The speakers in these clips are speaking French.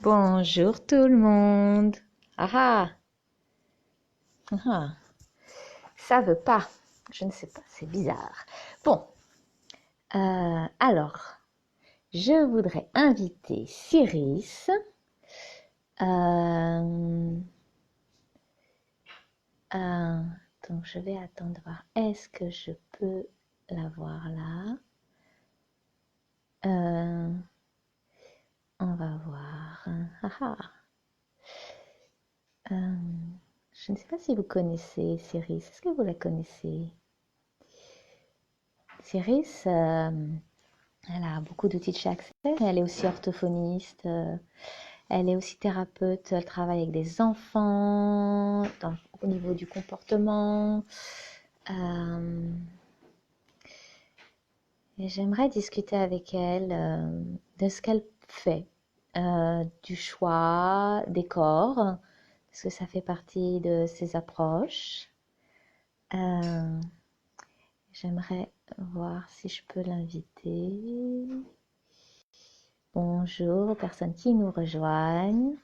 Bonjour tout le monde. Ah ah, ah. Ça veut pas. Je ne sais pas, c'est bizarre. Bon, alors, je voudrais inviter Cyrus. Euh, donc, je vais attendre voir. Est-ce que je peux la voir là? On va voir. Ah, ah. Je ne sais pas si vous connaissez Cyrus. Est-ce que vous la connaissez? Cyrus, elle a beaucoup d'outils de chez Access. Elle est aussi orthophoniste. Elle est aussi thérapeute. Elle travaille avec des enfants au niveau du comportement. Et j'aimerais discuter avec elle de ce qu'elle fait, du choix des corps, parce que ça fait partie de ses approches. J'aimerais voir si je peux l'inviter. Bonjour aux personnes qui nous rejoignent.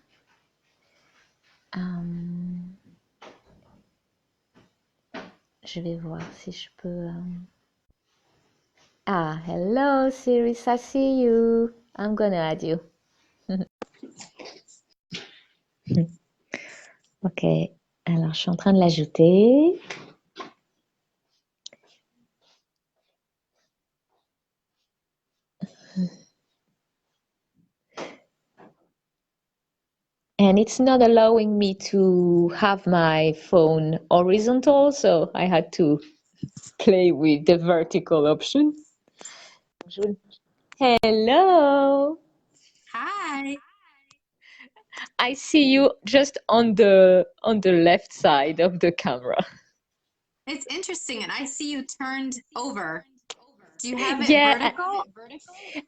Je vais voir si je peux... Ah, hello Sirius, I see you. I'm gonna add you. Ok, alors je suis en train de l'ajouter. And it's not allowing me to have my phone horizontal, so I had to play with the vertical option. Hello. Hi. I see you just on the left side of the camera. It's interesting, and I see you turned over. Do you have it Yeah, vertical?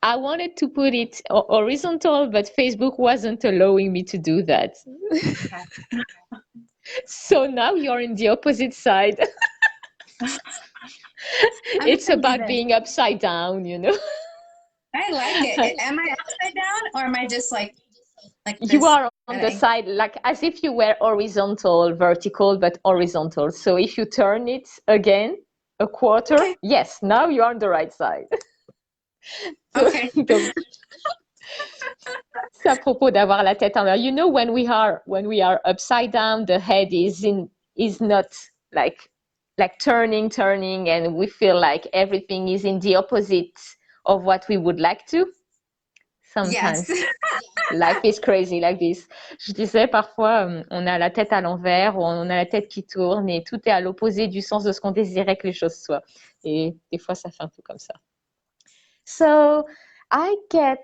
I wanted to put it horizontal, but Facebook wasn't allowing me to do that. Okay. So now you're in the opposite side. It's about being upside down, you know. I like it. Am I upside down, or am I just like this? You are on the side, like as if you were horizontal, vertical, but horizontal. So if you turn it again, a quarter, Okay. yes, now you're on the right side. Okay. Donc, c'est à propos d'avoir la tête envers. You know, when we are upside down, the head is not like turning, and we feel like everything is in the opposite of what we would like to. Sometimes. Yes. Life is crazy like this. Je disais parfois, on a la tête à l'envers, ou on a la tête qui tourne, et tout est à l'opposé du sens de ce qu'on désirait que les choses soient. Et des fois, ça fait un peu comme ça. So, I get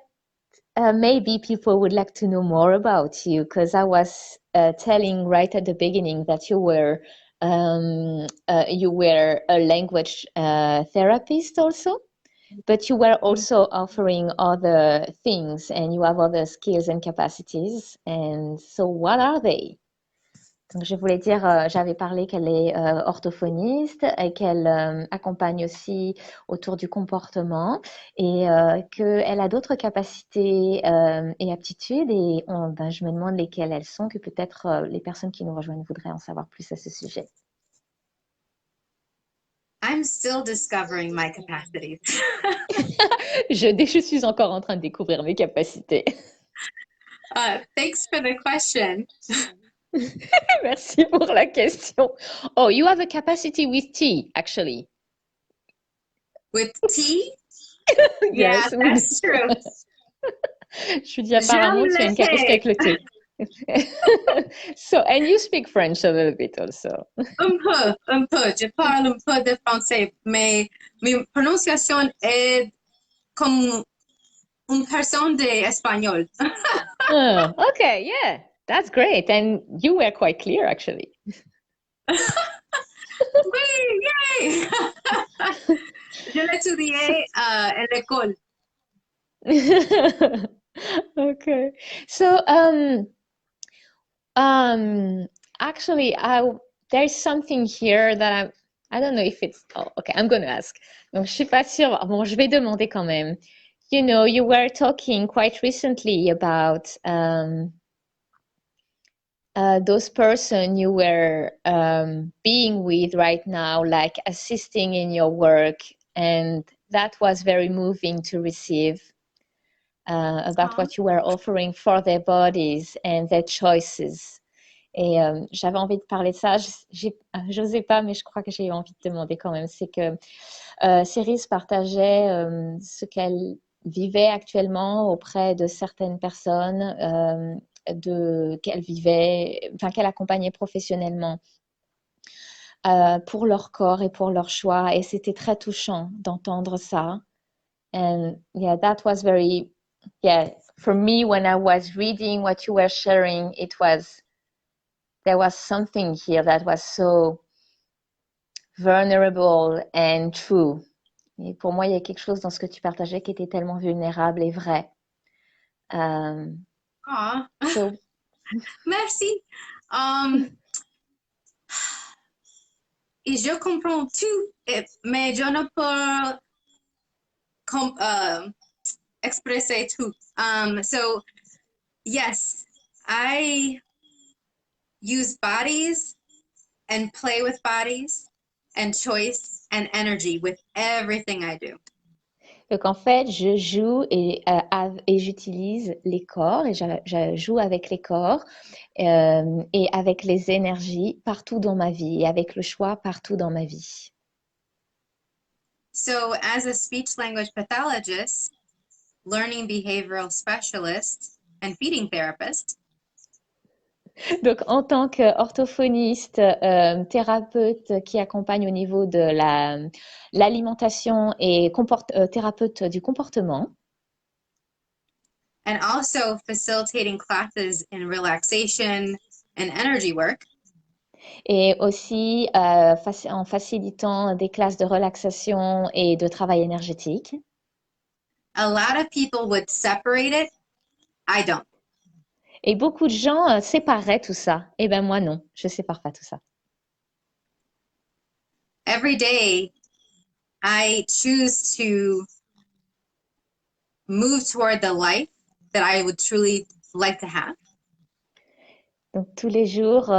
maybe people would like to know more about you, because I was telling right at the beginning that you were a language therapist also. But you were also offering other things, and you have other skills and capacities. And so what are they? Donc, je voulais dire, j'avais parlé qu'elle est orthophoniste et qu'elle accompagne aussi autour du comportement, et qu'elle a d'autres capacités et aptitudes, et je me demande lesquelles elles sont, que peut-être les personnes qui nous rejoignent voudraient en savoir plus à ce sujet. I'm still discovering my capacities. Je suis encore en train de découvrir mes capacités. Thanks for the question. Merci pour la question. Oh, you have a capacity with tea, actually. With tea? Yes. Yeah, that's true. Je dis apparemment tu as une capacité avec le thé. So, and you speak French a little bit also. Un peu. Je parle un peu de français, mais mi prononciation est comme une personne d'espagnol. Oh, okay, yeah, that's great. And you were quite clear, actually. Oui, yay! Je l'ai étudié à l'école. Okay. So, actually, there's something here that I don't know if it's. Oh, okay, I'm gonna ask. Donc, je suis pas sûre. Bon, je vais demander quand même. You know, you were talking quite recently about those person you were being with right now, like assisting in your work, and that was very moving to receive about Aw. what you were offering for their bodies and their choices. Et j'avais envie de parler de ça. J'osais pas, mais je crois que j'ai envie de demander quand même. C'est que Cérise partageait ce qu'elle vivait actuellement auprès de certaines personnes qu'elle vivait, enfin qu'elle accompagnait professionnellement pour leur corps et pour leur choix. Et c'était très touchant d'entendre ça. And yeah, that was very, yeah, for me, when I was reading what you were sharing, there was something here that was so vulnerable and true. Et pour moi, il y a quelque chose dans ce que tu partageais qui était tellement vulnérable et vrai. Aw. So, Merci. Et je comprends tout, mais je ne peux expresser tout. So, yes, I use bodies and play with bodies and choice and energy with everything I do. donc en fait, je joue et j'utilise les corps et je joue avec les corps et avec les énergies partout dans ma vie et avec le choix partout dans ma vie. So, as a speech language pathologist, learning behavioral specialist, and feeding therapist, Donc, en tant qu'orthophoniste, thérapeute qui accompagne au niveau de l'alimentation et thérapeute du comportement, and also facilitating classes in relaxation and energy work, et aussi en facilitant des classes de relaxation et de travail énergétique. a lot of people would separate it. I don't. Et beaucoup de gens séparaient tout ça. Eh bien, moi, non, je ne sépare pas tout ça. Every day, I choose to move toward the life that I would truly like to have. Donc, tous les jours,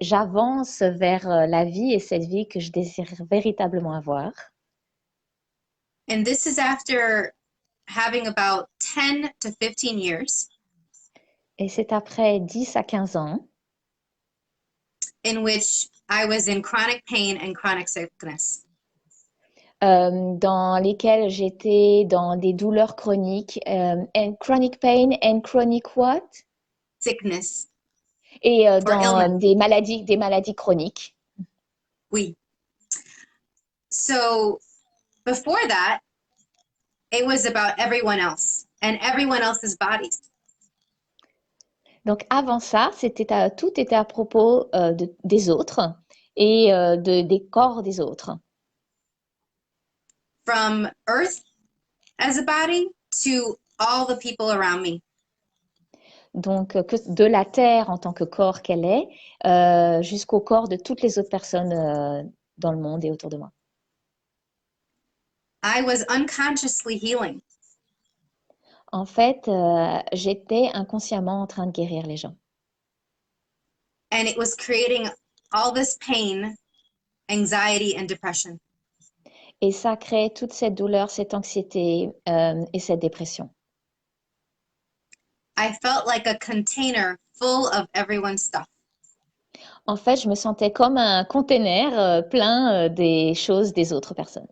j'avance vers la vie et cette vie que je désire véritablement avoir. And this is after having about 10 to 15 years Et c'est après 10 à 15 ans in which I was in chronic pain and chronic sickness. dans lesquels j'étais dans des douleurs chroniques, and chronic pain and chronic what? Sickness Et or dans illness. des maladies chroniques. Oui. So before that, it was about everyone else and everyone else's bodies. Donc avant ça, tout était à propos des autres et des corps des autres. From Earth as a body to all the people around me. Donc de la Terre en tant que corps qu'elle est, jusqu'au corps de toutes les autres personnes dans le monde et autour de moi. I was unconsciously healing. En fait, j'étais inconsciemment en train de guérir les gens. And it was creating all this pain, anxiety, and depression. Et ça crée toute cette douleur, cette anxiété et cette dépression. I felt like a container full of everyone's stuff. En fait, je me sentais comme un container plein des choses des autres personnes.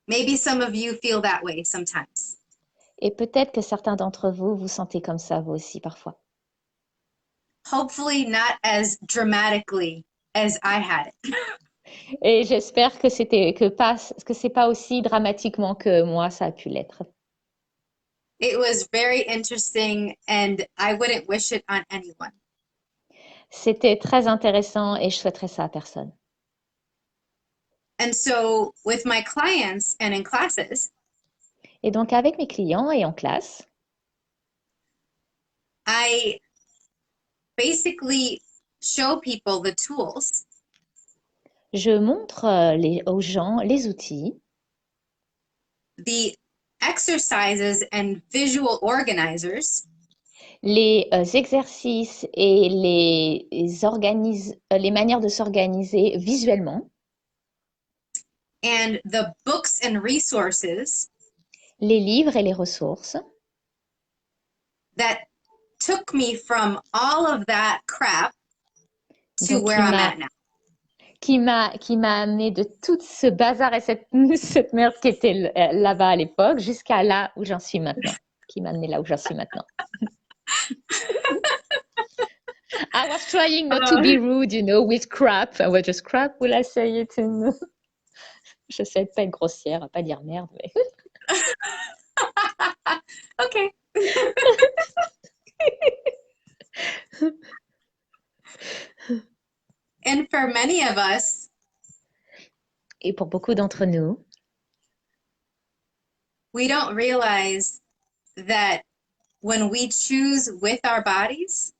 Maybe some of you feel that way sometimes. Et peut-être que certains d'entre vous vous sentez comme ça, vous aussi, parfois. Hopefully not as dramatically as I had it. Et j'espère que c'est pas aussi dramatiquement que moi, ça a pu l'être. It was very interesting and I wouldn't wish it on anyone. C'était très intéressant et je souhaiterais ça à personne. And so with my clients and in classes, Et donc, avec mes clients et en classe, I basically show people the tools je montre aux gens les outils the exercises and visual organizers Les exercices et les manières de s'organiser visuellement, and the books and resources les livres et les ressources that took me from all of that crap to donc where I'm at now. qui m'a amené de tout ce bazar et cette merde qui était là-bas à l'époque jusqu'à là où j'en suis maintenant. Qui m'a amené là où j'en suis maintenant. I was trying not to be rude, with crap. I was just crap, will I say it? J'essaie de pas être grossière, pas dire merde, mais... Okay. And for many of us, et pour beaucoup d'entre nous, we don't realize that when we choose with our bodies,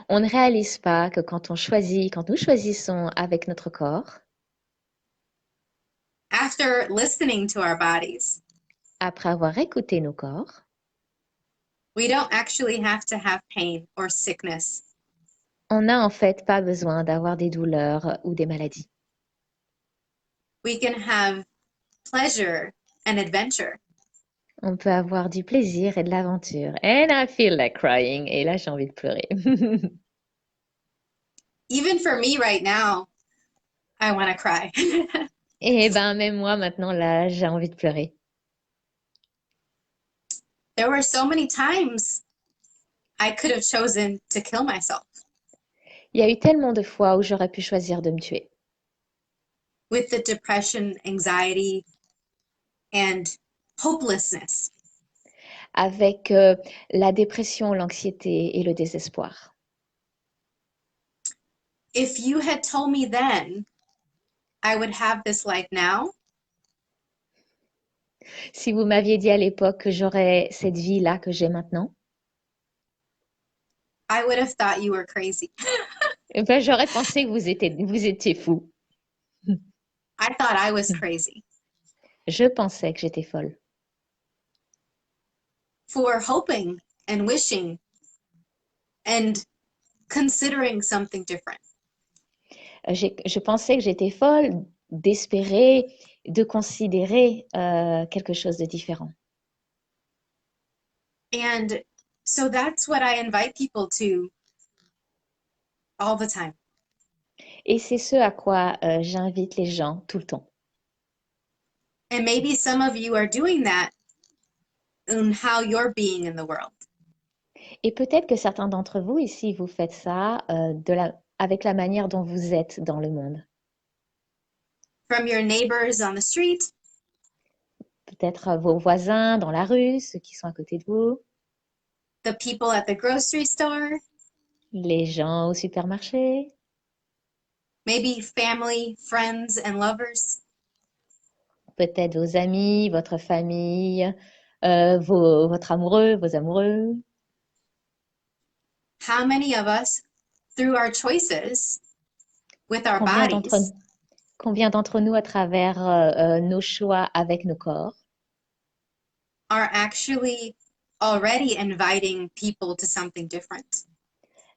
on ne réalise pas que quand nous choisissons avec notre corps, after listening to our bodies, après avoir écouté nos corps, we don't actually have to have pain or sickness. On n'a en fait pas besoin d'avoir des douleurs ou des maladies. We can have pleasure and adventure. On peut avoir du plaisir et de l'aventure. And I feel like crying. Et là, j'ai envie de pleurer. Even for me right now, I want to cry. Et ben, même moi, maintenant, là, j'ai envie de pleurer. There were so many times I could have chosen to kill myself. Il y a eu tellement de fois où j'aurais pu choisir de me tuer. With the depression, anxiety, and hopelessness. Avec la dépression, l'anxiété et le désespoir. If you had told me then I would have this life now, si vous m'aviez dit à l'époque que j'aurais cette vie-là que j'ai maintenant, I would have thought you were crazy. Ben, j'aurais pensé que vous étiez fou. I thought I was crazy. Je pensais que j'étais folle. For hoping and wishing and considering something different. Je pensais que j'étais folle d'espérer, de considérer quelque chose de différent. And so that's what I invite people to all the time. Et c'est ce à quoi j'invite les gens tout le temps. And maybe some of you are doing that in how you're being in the world. Et peut-être que certains d'entre vous ici, vous faites ça avec la manière dont vous êtes dans le monde. From your neighbors on the street, peut-être vos voisins dans la rue, ceux qui sont à côté de vous, the people at the grocery store, les gens au supermarché, maybe family, friends, and lovers. peut-être vos amis, votre famille, votre amoureux, vos amoureux. How many of us, through our choices with our bodies, combien d'entre nous, à travers nos choix avec nos corps, are actually already inviting people to something different?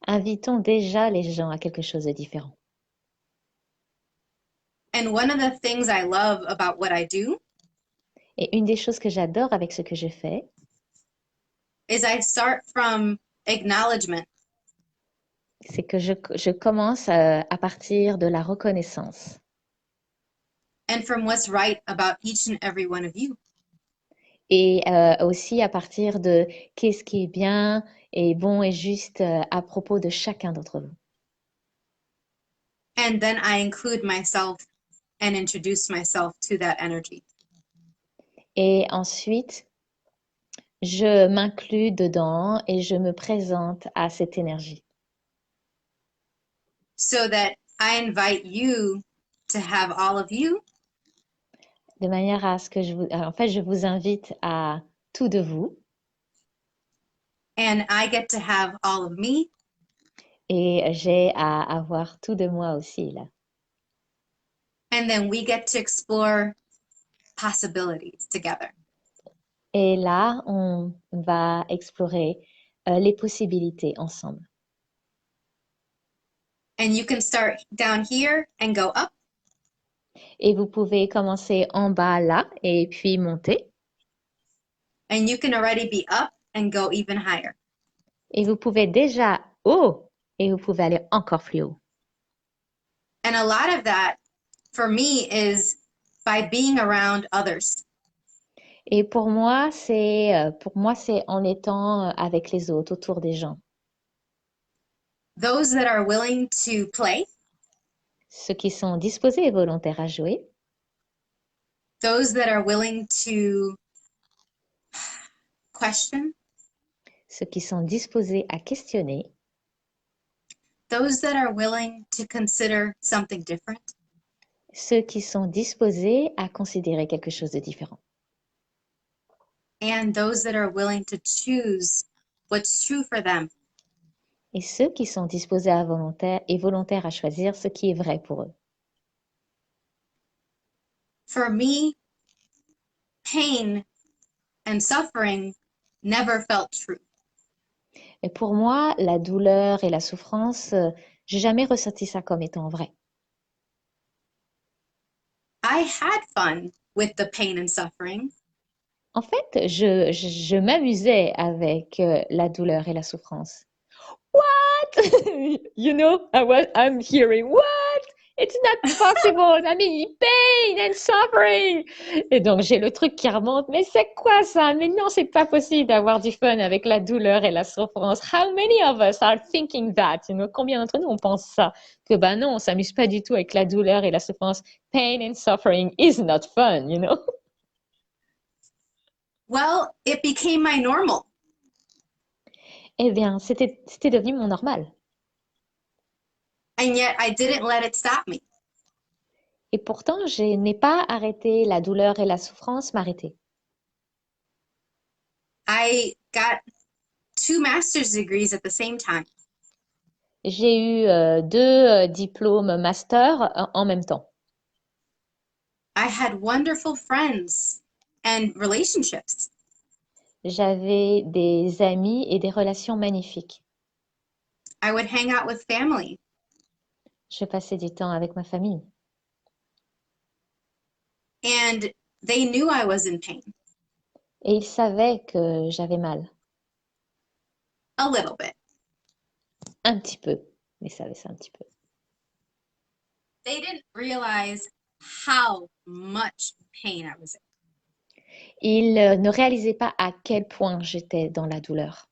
Invitons déjà les gens à quelque chose de différent. And one of the things I love about what I do, et une des choses que j'adore avec ce que je fais, is I start from acknowledgement. C'est que je commence à partir de la reconnaissance. And from what's right about each and every one of you. Et aussi à partir de qu'est-ce qui est bien et bon et juste à propos de chacun d'entre vous. And then I include myself and introduce myself to that energy. Et ensuite, je m'inclus dedans et je me présente à cette énergie. So that I invite you to have all of you. De manière à ce que je vous invite à tout de vous. And I get to have all of me. Et j'ai à avoir tout de moi aussi là. And then we get to explore possibilities together. Et là, on va explorer les possibilités ensemble. And you can start down here and go up. Et vous pouvez commencer en bas là et puis monter. And you can already be up and go even higher. Et vous pouvez déjà haut et vous pouvez aller encore plus haut. And a lot of that for me is by being around others. Et pour moi, c'est en étant avec les autres, autour des gens. Those that are willing to play, Ceux qui sont disposés et volontaires à jouer. those that are willing to question, Ceux qui sont disposés à questionner. those that are willing to consider something different, Ceux qui sont disposés à considérer quelque chose de différent. and those that are willing to choose what's true for them. Et ceux qui sont disposés à volontaires à choisir ce qui est vrai pour eux. For me, pain and suffering never felt true. Et pour moi, la douleur et la souffrance, j'ai jamais ressenti ça comme étant vrai. I had fun with the pain and suffering, En fait, je m'amusais avec la douleur et la souffrance. What? You know, I'm hearing, what? It's not possible. I mean, pain and suffering. Et donc, j'ai le truc qui remonte. Mais c'est quoi ça? Mais non, c'est pas possible d'avoir du fun avec la douleur et la souffrance. How many of us are thinking that? You know, combien d'entre nous on pense ça? Que ben non, on s'amuse pas du tout avec la douleur et la souffrance. Pain and suffering is not fun, you know? well, it became my normal. Eh bien, c'était devenu mon normal. And yet I didn't let it stop me. Et pourtant, je n'ai pas arrêté la douleur et la souffrance m'arrêter. I got 2 master's degrees at the same time. J'ai eu 2 diplômes master en même temps. I had wonderful friends and relationships. J'avais des amis et des relations magnifiques. I would hang out with family. Je passais du temps avec ma famille. And they knew I was in pain. Et ils savaient que j'avais mal. A little bit. Un petit peu. Ils savaient ça un petit peu. They didn't realize how much pain I was in. Ils ne réalisaient pas à quel point j'étais dans la douleur.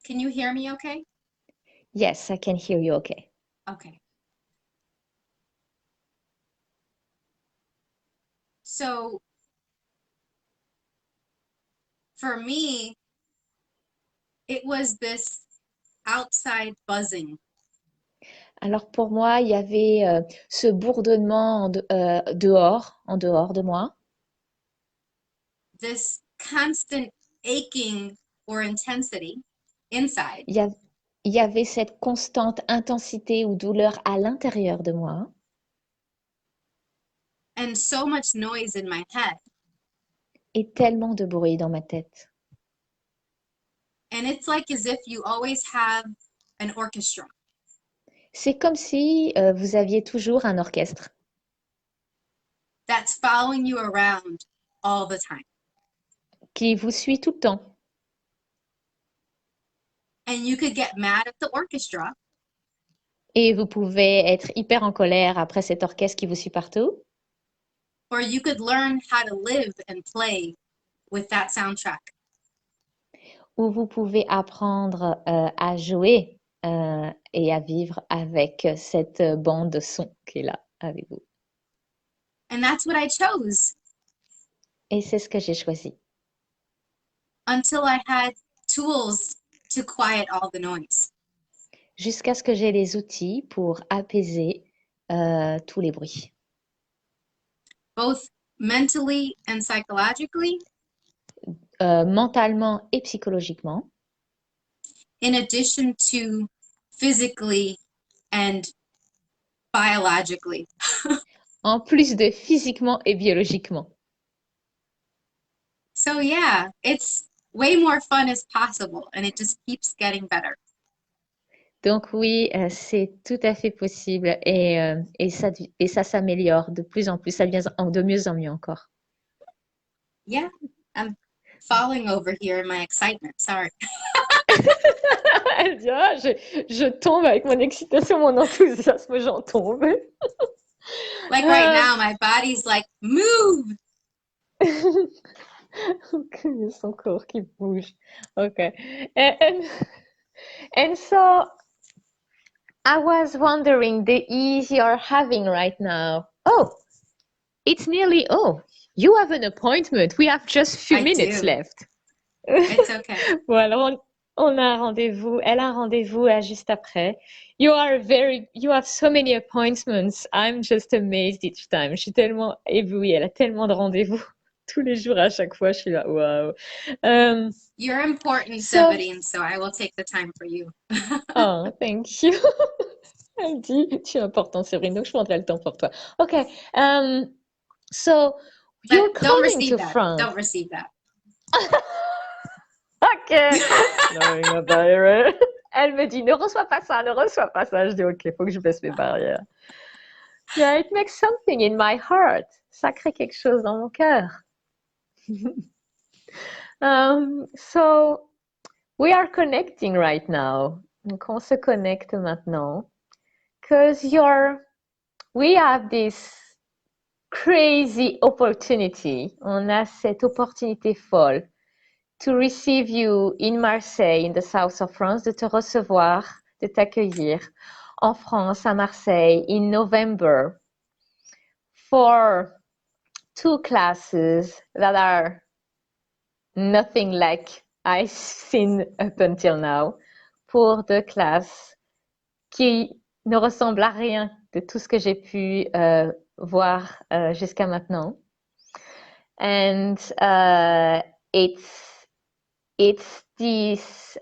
Can you hear me okay? Yes, I can hear you okay. Okay. So for me, it was this outside buzzing. Alors pour moi, il y avait ce bourdonnement en dehors de moi. This constant aching or intensity inside. Il y avait cette constante intensité ou douleur à l'intérieur de moi. And so much noise in my head. Et tellement de bruit dans ma tête. And it's like as if you always have an orchestra. C'est comme si vous aviez toujours un orchestre That's following you around all the time. qui vous suit tout le temps. And you could get mad at the orchestra. Et vous pouvez être hyper en colère après cet orchestre qui vous suit partout. Or you could learn how to live and play with that soundtrack. Ou vous pouvez apprendre à jouer et à vivre avec cette bande de son qui est là avec vous. And that's what I chose. Et c'est ce que j'ai choisi. Until I had tools to quiet all the noise. Jusqu'à ce que j'ai les outils pour apaiser tous les bruits. Both mentally and psychologically. Mentalement et psychologiquement. In addition to physically and biologically. En plus de physiquement et biologiquement. So yeah, it's way more fun as possible and it just keeps getting better. Donc oui, c'est tout à fait possible et ça s'améliore de plus en plus, ça devient de mieux en mieux encore. Yeah, I'm falling over here in my excitement. Sorry. Elle dit, ah, je tombe avec mon excitation, mon enthousiasme, j'en tombe. Like right now, my body's like, move. Son corps qui bouge. Okay. And so I was wondering the ease you're having right now. Oh, it's nearly, oh, you have an appointment. We have just few I minutes do. left. It's okay. Bon, alors on a un rendez-vous. Elle a un rendez-vous juste après. You have so many appointments. I'm just amazed each time. Je suis tellement éblouie. Elle a tellement de rendez-vous tous les jours à chaque fois. Je suis là, waouh. You're important, So, Séverine, so I will take the time for you. oh, thank you. Elle dit, tu es important, Séverine, donc je prendrai le temps pour toi. Ok. So, you're But don't coming receive to that. France. Don't receive that. Ok. Knowing about it. Elle me dit, ne reçois pas ça, ne reçois pas ça. Je dis, ok, faut que je baisse mes barrières. Yeah, it makes something in my heart. Ça crée quelque chose dans mon cœur. So, we are connecting right now. Donc, on se connecte maintenant. Because we have this crazy opportunity. On a cette opportunité folle to receive you in Marseille, in the south of France, de te recevoir, de t'accueillir en France, à Marseille, in November, for 2 classes that are nothing like I've seen up until now, pour 2 classes qui ne ressemblent à rien de tout ce que j'ai pu voir jusqu'à maintenant. And it's this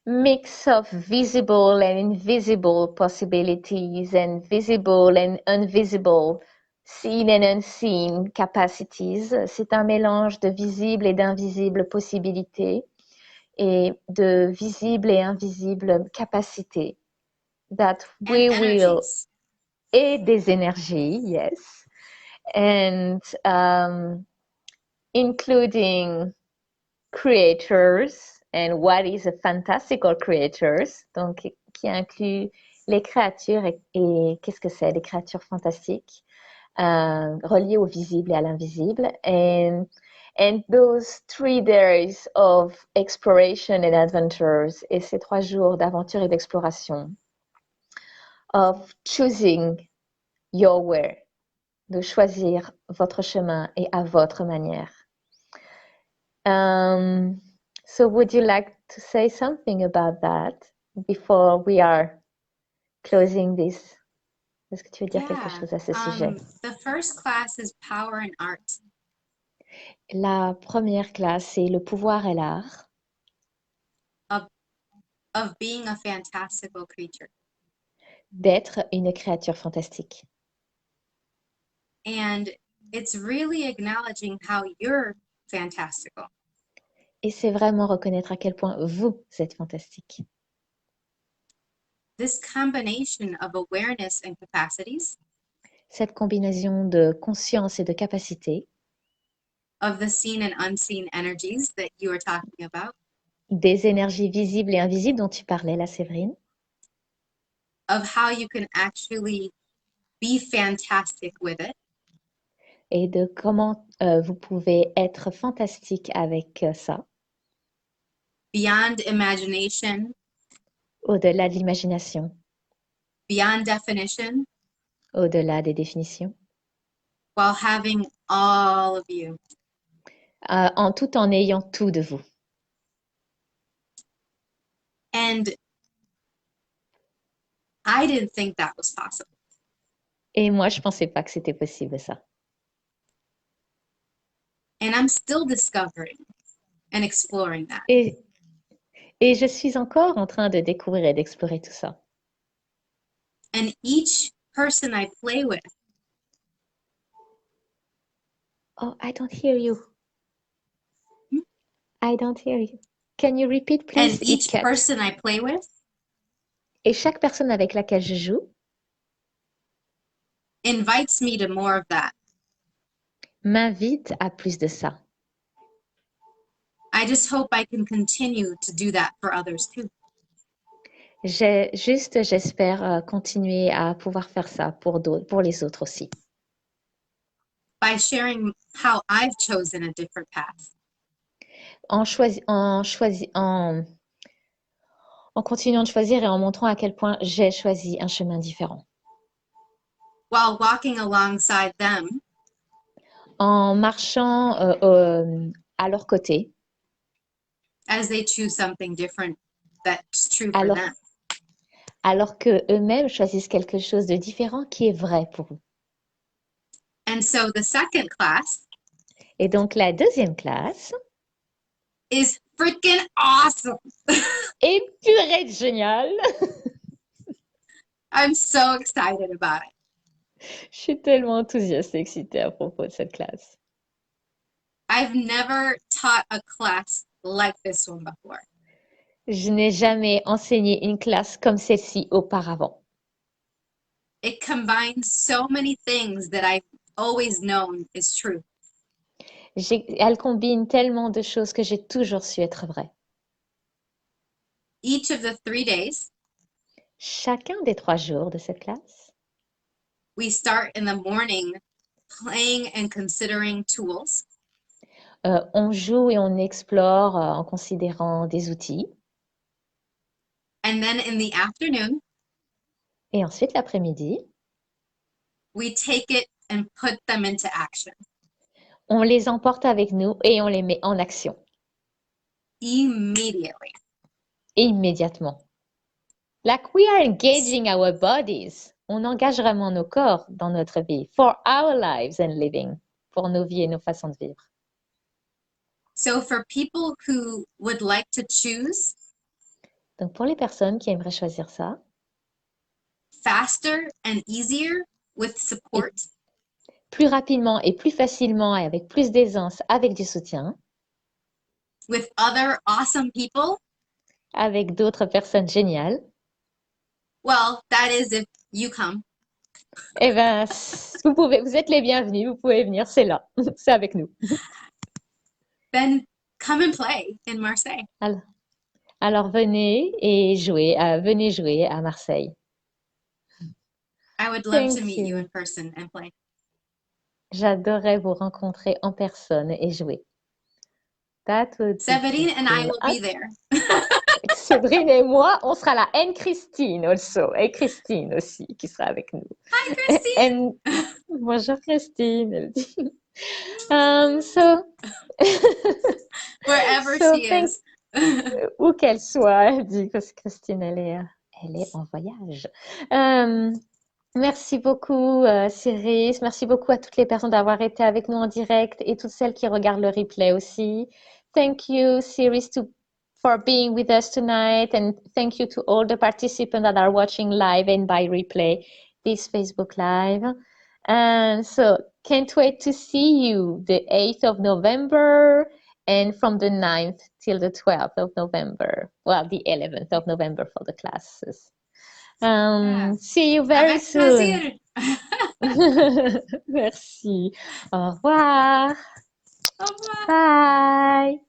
mix of visible and invisible possibilities and visible and invisible, seen and unseen capacities. C'est un mélange de visibles et d'invisibles possibilités et de visibles et invisibles capacités that we And will energies. et des énergies, yes, and including creators and what is a fantastical creators, donc qui inclut les créatures et qu'est-ce que c'est, les créatures fantastiques reliées au visible et à l'invisible, and those 3 days of exploration and adventures, et ces 3 jours d'aventure et d'exploration, of choosing your way, de choisir votre chemin et à votre manière. So would you like to say something about that before we are closing this? Est-ce que tu veux dire quelque chose à ce sujet? The first class is Power and Art. La première classe, c'est le pouvoir et l'art. Of being a fantastical creature. D'être une créature fantastique. And it's really acknowledging how you're fantastical. Et c'est vraiment reconnaître à quel point vous êtes fantastique. This combination of awareness and capacities. Cette combinaison de conscience et de capacité. Of the seen and unseen energies that you are talking about. Des énergies visibles et invisibles dont tu parlais, là, Séverine. Of how you can actually be fantastic with it. Et de comment vous pouvez être fantastique avec ça. Beyond imagination. Au-delà de l'imagination. Beyond definition. Au-delà des définitions. While having all of you. Tout en ayant tout de vous. And I didn't think that was possible. Et moi, je pensais pas que c'était possible, ça. And I'm still discovering and exploring that. Et je suis encore en train de découvrir et d'explorer tout ça. And each person I play with. Oh, I don't hear you. I don't hear you. Can you repeat, please? And It each cut. person I play with Et chaque personne avec laquelle je joue invites me to more of that. m'invite à plus de ça. I just hope I can continue to do that for others too. J'espère continuer à pouvoir faire ça pour les autres aussi. By sharing how I've chosen a different path. En continuant de choisir et en montrant à quel point j'ai choisi un chemin différent. While walking alongside them. En marchant à leur côté. As they choose something different that's true for them. Alors que eux-mêmes choisissent quelque chose de différent qui est vrai pour eux. And so the second class. Et donc la deuxième classe. Is freaking awesome. Et purée de génial. I'm so excited about it. Je suis tellement enthousiaste et excitée à propos de cette classe. I've never taught a class like this one before. Je n'ai jamais enseigné une classe comme celle-ci auparavant. It combines so many things that I've always known is true. Elle combine tellement de choses que j'ai toujours su être vraies. Each of the 3 days. Chacun des 3 jours de cette classe. We start in the morning playing and considering tools. On joue et on explore en considérant des outils. And then in the afternoon. Et ensuite l'après-midi. We take it and put them into action. On les emporte avec nous et on les met en action. Immediately. Immédiatement. Like we are engaging our bodies. On engage vraiment nos corps dans notre vie. For our lives and living. Pour nos vies et nos façons de vivre. So for people who would like to choose. Donc pour les personnes qui aimeraient choisir ça. Faster and easier with support. Plus rapidement et plus facilement et avec plus d'aisance avec du soutien. With other awesome people. Avec d'autres personnes géniales. Well, that is if you come. Eh bien, vous êtes les bienvenus, vous pouvez venir, c'est là, c'est avec nous. Then come and play in Marseille. Alors venez jouer à Marseille. I would love to meet you in person and play. J'adorerais vous rencontrer en personne et jouer. Séverine and I will be there. Séverine et moi, on sera là. And Christine also. Et Christine aussi, qui sera avec nous. Hi, Christine. Bonjour, Christine. Elle dit. Wherever she is. Où qu'elle soit, elle dit que Christine, elle est en voyage. Merci beaucoup, Cyrus. Merci beaucoup à toutes les personnes d'avoir été avec nous en direct et toutes celles qui regardent le replay aussi. Thank you, Cyrus, for being with us tonight. And thank you to all the participants that are watching live and by replay this Facebook Live. And so can't wait to see you the 8th of November and from the 9th till the 12th of November. Well, the 11th of November for the classes. See you very soon. Merci. Au revoir. Au revoir. Bye.